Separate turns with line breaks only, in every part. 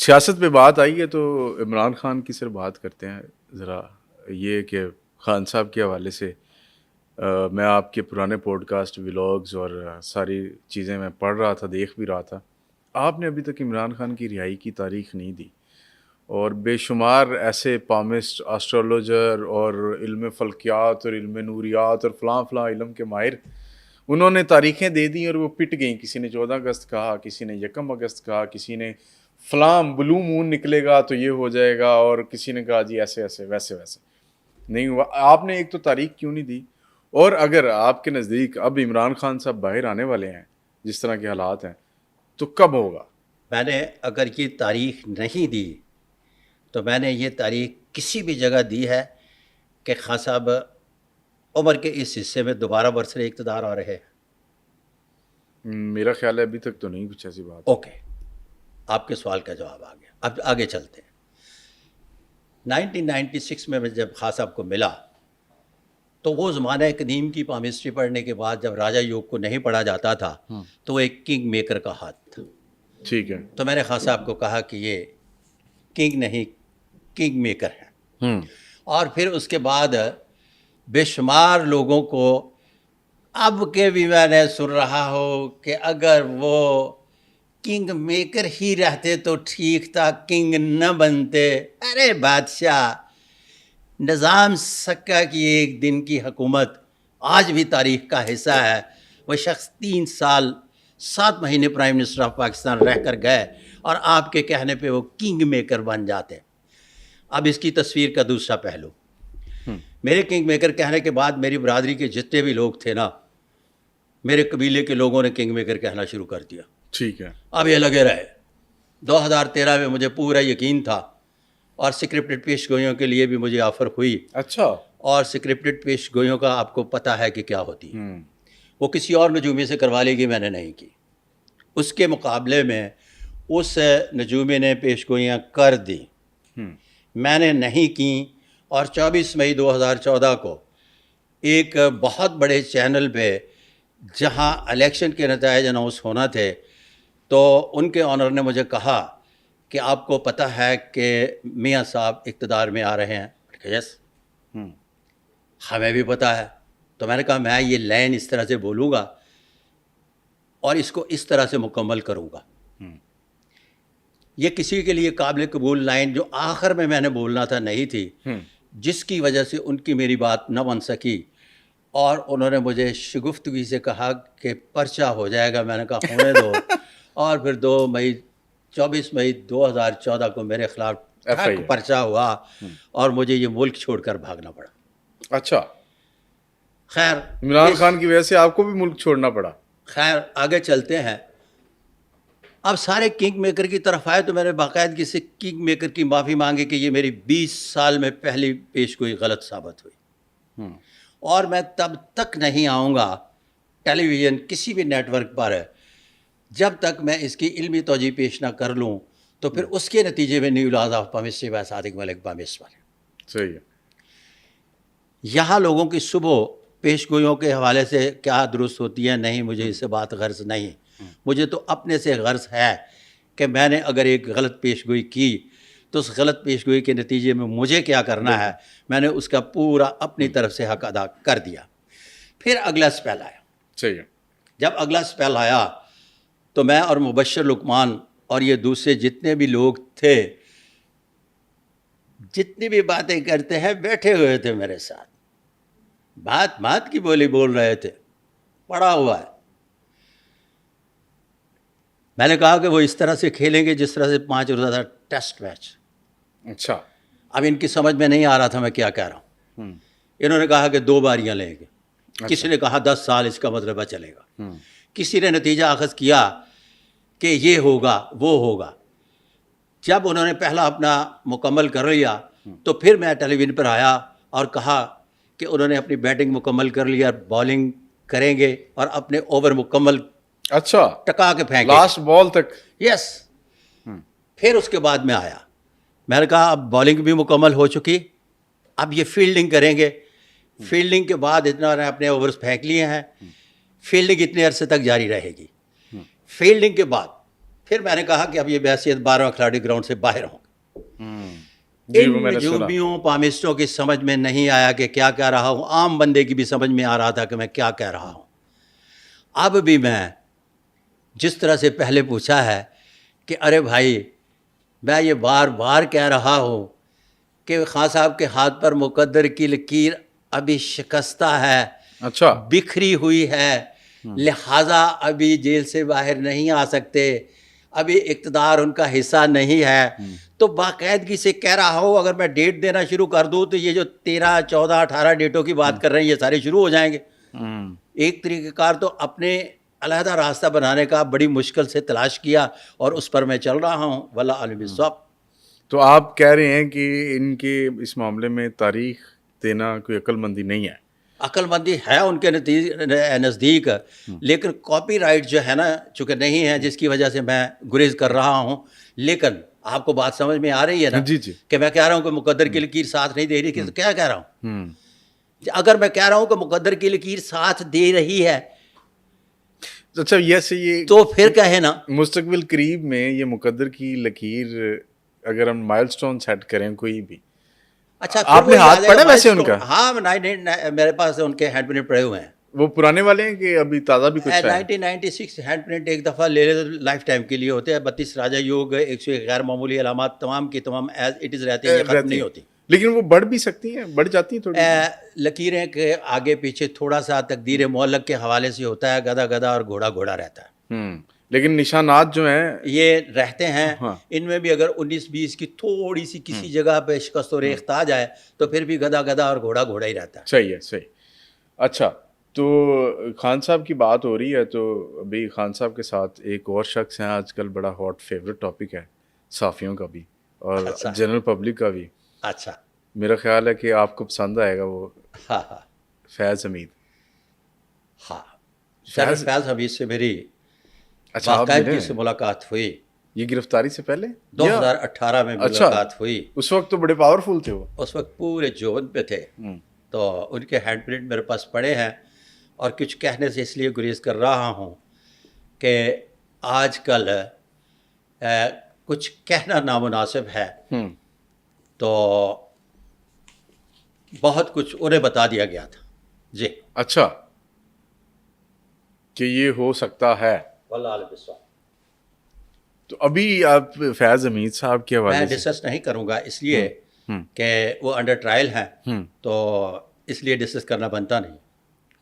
سیاست پہ بات آئی ہے تو عمران خان کی صرف بات کرتے ہیں ذرا. یہ کہ خان صاحب کے حوالے سے میں آپ کے پرانے پوڈ کاسٹ ولاگز اور ساری چیزیں میں پڑھ رہا تھا، دیکھ بھی رہا تھا. آپ نے ابھی تک عمران خان کی رہائی کی تاریخ نہیں دی، اور بے شمار ایسے پامسٹ آسٹرولوجر اور علم فلکیات اور علم نوریات اور فلاں فلاں علم کے ماہر انہوں نے تاریخیں دے دیں اور وہ پٹ گئیں. کسی نے 14 اگست کہا، کسی نے 1 اگست کہا، کسی نے فلاں بلو مون نکلے گا تو یہ ہو جائے گا، اور کسی نے کہا جی ایسے ایسے ویسے ویسے. نہیں ہوا. آپ نے ایک تو تاریخ کیوں نہیں دی؟ اور اگر آپ کے نزدیک اب عمران خان صاحب باہر آنے والے ہیں جس طرح کے حالات ہیں تو کب ہوگا؟
میں نے اگر یہ تاریخ نہیں دی تو میں نے یہ تاریخ کسی بھی جگہ دی ہے کہ خان صاحب عمر کے اس حصے میں دوبارہ برسر اقتدار آ رہے ہیں.
میرا خیال ہے ابھی تک تو نہیں کچھ ایسی بات.
اوکے، آپ کے سوال کا جواب آ گیا. اب آگے چلتے ہیں. 1996 میں جب خان صاحب کو ملا تو وہ زمانہ قدیم کی پامسٹری پڑھنے کے بعد جب راجا یوگ کو نہیں پڑھا جاتا تھا تو وہ ایک کنگ میکر کا ہاتھ تھا.
ٹھیک ہے.
تو میں نے خان صاحب کو کہا کہ یہ کنگ نہیں کنگ میکر ہے. اور پھر اس کے بعد بے شمار لوگوں کو اب کے بھی میں نے سن رہا ہوں کہ اگر وہ کنگ میکر ہی رہتے تو ٹھیک تھا، کنگ نہ بنتے. ارے بادشاہ، نظام سکہ کی ایک دن کی حکومت آج بھی تاریخ کا حصہ ہے. وہ شخص 3 سال 7 مہینے پرائم منسٹر آف پاکستان رہ کر گئے اور آپ کے کہنے پہ وہ کنگ میکر بن جاتے. اب اس کی تصویر کا دوسرا پہلو، میرے کنگ میکر کہنے کے بعد میری برادری کے جتنے بھی لوگ تھے نا، میرے قبیلے کے لوگوں نے کنگ میکر کہنا شروع کر دیا.
ٹھیک ہے.
اب یہ لگے رہے. 2013 میں مجھے پورا یقین تھا اور سکرپٹڈ پیش گوئیوں کے لیے بھی مجھے آفر ہوئی.
اچھا.
اور سکرپٹڈ پیش گوئیوں کا آپ کو پتہ ہے کہ کیا ہوتی ہے. وہ کسی اور نجومی سے کروا لے گی، میں نے نہیں کی. اس کے مقابلے میں اس نجومی نے پیش گوئیاں کر دی، میں نے نہیں کی. اور 24 مئی 2014 کو ایک بہت بڑے چینل پہ جہاں الیکشن کے نتائج اناؤنس ہونا تھے تو ان کے آنر نے مجھے کہا کہ آپ کو پتہ ہے کہ میاں صاحب اقتدار میں آ رہے ہیں. یس، ہمیں بھی پتہ ہے. تو میں نے کہا میں یہ لائن اس طرح سے بولوں گا اور اس کو اس طرح سے مکمل کروں گا. یہ کسی کے لیے قابل قبول لائن جو آخر میں نے بولنا تھا نہیں تھی، جس کی وجہ سے ان کی میری بات نہ بن سکی اور انہوں نے مجھے شگفتگی سے کہا کہ پرچہ ہو جائے گا. میں نے کہا ہونے دو. اور پھر 24 مئی 2014 کو میرے خلاف پرچہ ہوا اور مجھے یہ ملک چھوڑ کر بھاگنا پڑا.
اچھا.
خیر،
عمران خان کی وجہ سے آپ کو بھی ملک چھوڑنا پڑا.
خیر آگے چلتے ہیں. اب سارے کنگ میکر کی طرف آئے تو میں نے باقاعدگی سے کنگ میکر کی معافی مانگی کہ یہ میری 20 سال میں پہلی پیش گوئی غلط ثابت ہوئی اور میں تب تک نہیں آؤں گا ٹیلی ویژن کسی بھی نیٹ ورک پر جب تک میں اس کی علمی توجہ پیش نہ کر لوں. تو پھر اس کے نتیجے میں new laws of palmistry by Sadiq Malik palmist والے.
صحیح ہے.
یہاں لوگوں کی صبح پیش گوئیوں کے حوالے سے کیا درست ہوتی ہے نہیں، مجھے اس سے بات غرض نہیں. مجھے تو اپنے سے غرض ہے کہ میں نے اگر ایک غلط پیش گوئی کی تو اس غلط پیش گوئی کے نتیجے میں مجھے کیا کرنا ہے، میں نے اس کا پورا اپنی طرف سے حق ادا کر دیا. پھر اگلا سپیل آیا.
صحیح ہے.
جب اگلا سپیل آیا تو میں اور مبشر لقمان اور یہ دوسرے جتنے بھی لوگ تھے، جتنی بھی باتیں کرتے ہیں، بیٹھے ہوئے تھے میرے ساتھ، بات کی بولی بول رہے تھے، پڑا ہوا ہے. میں نے کہا کہ وہ اس طرح سے کھیلیں گے جس طرح سے 5 روزہ ٹیسٹ میچ.
اچھا.
اب ان کی سمجھ میں نہیں آ رہا تھا میں کیا کہہ رہا ہوں. انہوں نے کہا کہ 2 باریاں لیں گے. کسی نے کہا 10 سال اس کا مطلب ہے چلے گا. کسی نے نتیجہ اخذ کیا کہ یہ ہوگا وہ ہوگا. جب انہوں نے پہلا اپنا مکمل کر لیا تو پھر میں ٹیلی ویژن پر آیا اور کہا کہ انہوں نے اپنی بیٹنگ مکمل کر لیا، بالنگ کریں گے اور اپنے اوور مکمل
اچھا
ٹکا کے پھینکے
لاسٹ بال تک.
یس. پھر اس کے بعد میں آیا، میں نے کہا اب بالنگ بھی مکمل ہو چکی، اب یہ فیلڈنگ کریں گے. فیلڈنگ کے بعد اتنا نے اپنے اوورز پھینک لیے ہیں، فیلڈنگ اتنے عرصے تک جاری رہے گی. فیلڈنگ کے بعد پھر میں نے کہا کہ اب یہ بحیثیت 12واں کھلاڑی گراؤنڈ سے باہر ہوں. ان نجومیوں پامسٹوں کی سمجھ میں نہیں آیا کہ کیا کہہ رہا ہوں. عام بندے کی بھی سمجھ میں آ رہا تھا کہ میں کیا کہہ رہا ہوں. اب بھی میں جس طرح سے پہلے پوچھا ہے کہ ارے بھائی میں یہ بار بار کہہ رہا ہوں کہ خان صاحب کے ہاتھ پر مقدر کی لکیر ابھی شکستہ ہے,
اچھا,
بکھری ہوئی ہے, لہٰذا ابھی جیل سے باہر نہیں آ سکتے, ابھی اقتدار ان کا حصہ نہیں ہے. تو باقاعدگی سے کہہ رہا ہوں اگر میں ڈیٹ دینا شروع کر دوں تو یہ جو 13, 14, 18 ڈیٹوں کی بات کر رہے ہیں یہ سارے شروع ہو جائیں گے. ایک طریقہ کار تو اپنے علیحدہ راستہ بنانے کا بڑی مشکل سے تلاش کیا اور اس پر میں چل رہا ہوں. واللہ عالم بالصواب.
تو آپ کہہ رہے ہیں کہ ان کے اس معاملے میں تاریخ دینا کوئی عقل مندی نہیں ہے؟
عقل مندی ہے ان کے نزدیک, لیکن کاپی رائٹ جو ہے نا چونکہ نہیں ہے, جس کی وجہ سے میں گریز کر رہا ہوں. لیکن آپ کو بات سمجھ میں آ رہی ہے نا
جی جی,
کہ میں کہہ رہا ہوں کہ مقدر کی لکیر ساتھ نہیں دے رہی, کہ کیا کہہ رہا ہوں. اگر میں کہہ رہا ہوں کہ مقدر کی لکیر ساتھ دے رہی ہے
اچھا یہ
تو پھر کہے نا
مستقبل قریب میں یہ مقدر کی لکیر اگر ہم مائل سٹون سیٹ کریں کوئی بھی.
اچھا
آپ نے ہاتھ پڑھا ویسے ان کا؟
ہاں میرے پاس ان کے ہینڈ پرنٹ پڑے ہوئے ہیں.
وہ پرانے والے ہیں کہ ابھی تازہ بھی کچھ ہے؟
1996 ہینڈ پرنٹ ایک دفعہ لے لے لائف ٹائم کے لیے ہوتے ہیں. 32 راجہ یوگ 101 غیر معمولی علامات تمام کی تمام ایز اٹ از رہتے ہیں, یہ ختم نہیں ہوتی.
لیکن وہ بڑھ بھی سکتی ہیں, بڑھ جاتی ہیں تھوڑی
لکیریں کے آگے پیچھے تھوڑا سا تقدیر معلق کے حوالے سے ہوتا ہے, گدا گدا اور گھوڑا گھوڑا رہتا ہے.
لیکن نشانات جو ہیں
یہ رہتے ہیں. ان میں بھی اگر 19-20 کی تھوڑی سی کسی جگہ پہ شکست و ریخت آ جائے تو پھر بھی گدا گدا اور گھوڑا گھوڑا ہی رہتا ہے.
صحیح ہے, صحیح. اچھا, تو خان صاحب کی بات ہو رہی ہے تو ابھی خان صاحب کے ساتھ ایک اور شخص ہیں آج کل, بڑا ہاٹ فیوریٹ ٹاپک ہے صحافیوں کا بھی اور جنرل پبلک کا بھی.
اچھا,
میرا خیال ہے کہ آپ کو پسند آئے گا وہ.
ہاں
فیض حمید.
ہاں, فیض حمید سے میری باقاعدگی سے ملاقات ہوئی.
یہ گرفتاری سے پہلے
2018 میں ملاقات ہوئی.
اس وقت تو بڑے پاورفل تھے وہ,
اس وقت پورے جوبن پہ تھے. تو ان کے ہینڈ پرنٹ میرے پاس پڑے ہیں اور کچھ کہنے سے اس لیے گریز کر رہا ہوں کہ آج کل کچھ کہنا نامناسب ہے. تو بہت کچھ انہیں بتا دیا گیا تھا. جی
اچھا, کہ یہ ہو سکتا ہے.
واللہ علیہ السلام.
تو ابھی آپ فیض حمید صاحب کے حوالے
میں ڈسکس نہیں کروں گا اس لیے کہ وہ انڈر ٹرائل ہیں, تو اس لیے ڈسکس کرنا بنتا نہیں.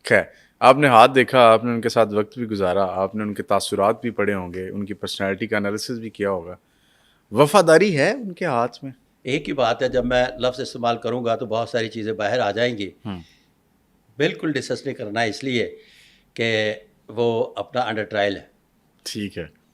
خیر, آپ نے ہاتھ دیکھا, آپ نے ان کے ساتھ وقت بھی گزارا, آپ نے ان کے تاثرات بھی پڑھے ہوں گے, ان کی پرسنالٹی کا انالیسس بھی کیا ہوگا. وفاداری ہے ان کے ہاتھ میں.
ایک ہی بات ہے, جب میں لفظ استعمال کروں گا تو بہت ساری چیزیں باہر آ جائیں گی. بالکل ڈسکس نہیں کرنا ہے اس لیے کہ وہ اپنا انڈر ٹرائل ہے.
ٹھیک ہے.